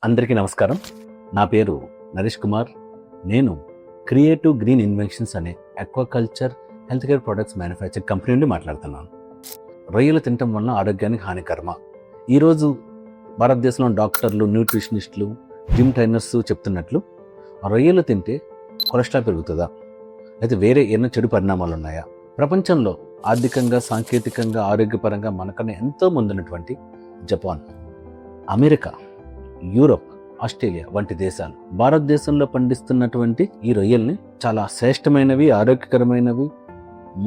అందరికీ నమస్కారం. నా పేరు నరేష్ కుమార్. నేను క్రియేటివ్ గ్రీన్ ఇన్వెన్షన్స్ అనే aquaculture health care products manufacturing company నుండి మాట్లాడుతున్నాను. రొయ్యలు తినటం వలన ఆరోగ్యానికి హానికరమా? ఈరోజు భారతదేశంలో డాక్టర్లు, న్యూట్రిషనిస్టులు, జిమ్ ట్రైనర్స్ చెప్తున్నట్లు రొయ్యలు తింటే కొలెస్ట్రాల్ పెరుగుతుందా? అయితే వేరే ఏమైనా చెడు పరిణామాలు ఉన్నాయా? ప్రపంచంలో ఆర్థికంగా, సాంకేతికంగా, ఆరోగ్యపరంగా మనకన్నా ఎంతో ముందున్నటువంటి జపాన్, అమెరికా, యూరోప్, ఆస్ట్రేలియా వంటి దేశాలు భారతదేశంలో పండిస్తున్నటువంటి ఈ రొయ్యల్ని చాలా శ్రేష్టమైనవి, ఆరోగ్యకరమైనవి,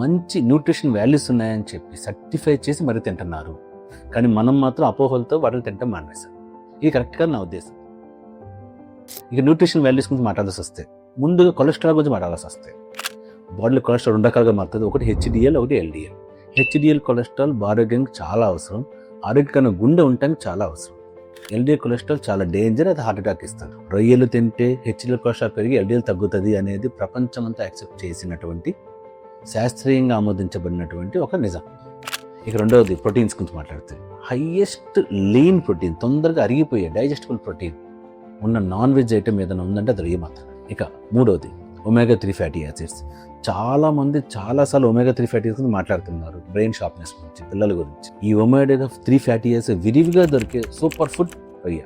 మంచి న్యూట్రిషన్ వాల్యూస్ ఉన్నాయని చెప్పి సర్టిఫై చేసి మరి తింటున్నారు. కానీ మనం మాత్రం అపోహలతో వాటిని తింటాం మానేశాం. ఇది కరెక్ట్గా నా ఉద్దేశం. ఇక న్యూట్రిషన్ వాల్యూస్ గురించి మాట్లాడాల్సి వస్తే ముందుగా కొలెస్ట్రాల్ గురించి మాట్లాడాల్సి వస్తే బాడీలో కొలెస్ట్రాల్ రెండు రకాలుగా మారుతుంది. ఒకటి హెచ్డిఎల్, ఒకటి ఎల్డిఎల్. హెచ్డిఎల్ కొలెస్ట్రాల్ ఆరోగ్యానికి చాలా అవసరం, ఆరోగ్యకరమైన గుండె ఉండటానికి చాలా అవసరం. ఎల్డిఎల్ కొలెస్ట్రాల్ చాలా డేంజర్, అది హార్ట్ అటాక్ ఇస్తుంది. రొయ్యలు తింటే హెచ్డిఎల్ కొలెస్ట్రాల్ పెరిగి ఎల్డిఎల్ తగ్గుతుంది అనేది ప్రపంచమంతా యాక్సెప్ట్ చేసినటువంటి, శాస్త్రీయంగా ఆమోదించబడినటువంటి ఒక నిజం. ఇక రెండవది ప్రోటీన్స్ గురించి మాట్లాడితే హైయెస్ట్ లీన్ ప్రోటీన్, తొందరగా అరిగిపోయే డైజెస్టబుల్ ప్రోటీన్ ఉన్న నాన్ వెజ్ ఐటమ్ ఏదైనా ఉందంటే అది రొయ్య మాత్రం. ఇక మూడవది ఒమేగా 3 ఫ్యాటీ యాసిడ్స్. చాలామంది చాలాసార్లు ఒమేగా 3 ఫ్యాటీ యాసిడ్స్ మాట్లాడుతున్నారు, బ్రెయిన్ షార్ప్నెస్ గురించి, పిల్లల గురించి. ఈ ఒమేగా 3 ఫ్యాటీ యాసిడ్ విరివిగా దొరికే సూపర్ ఫుడ్ రొయ్య.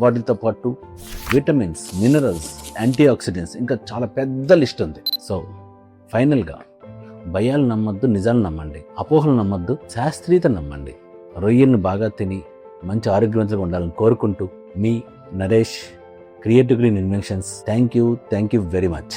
వాటితో పాటు విటమిన్స్, మినరల్స్, యాంటీ ఆక్సిడెంట్స్, ఇంకా చాలా పెద్ద లిస్ట్ ఉంది. సో ఫైనల్గా భయాలు నమ్మద్దు, నిజాలు నమ్మండి. అపోహలు నమ్మద్దు, శాస్త్రీయత నమ్మండి. రొయ్యలను బాగా తిని మంచి ఆరోగ్యవంతంగా ఉండాలని కోరుకుంటూ మీ Naresh, creative green inventions. Thank you very much.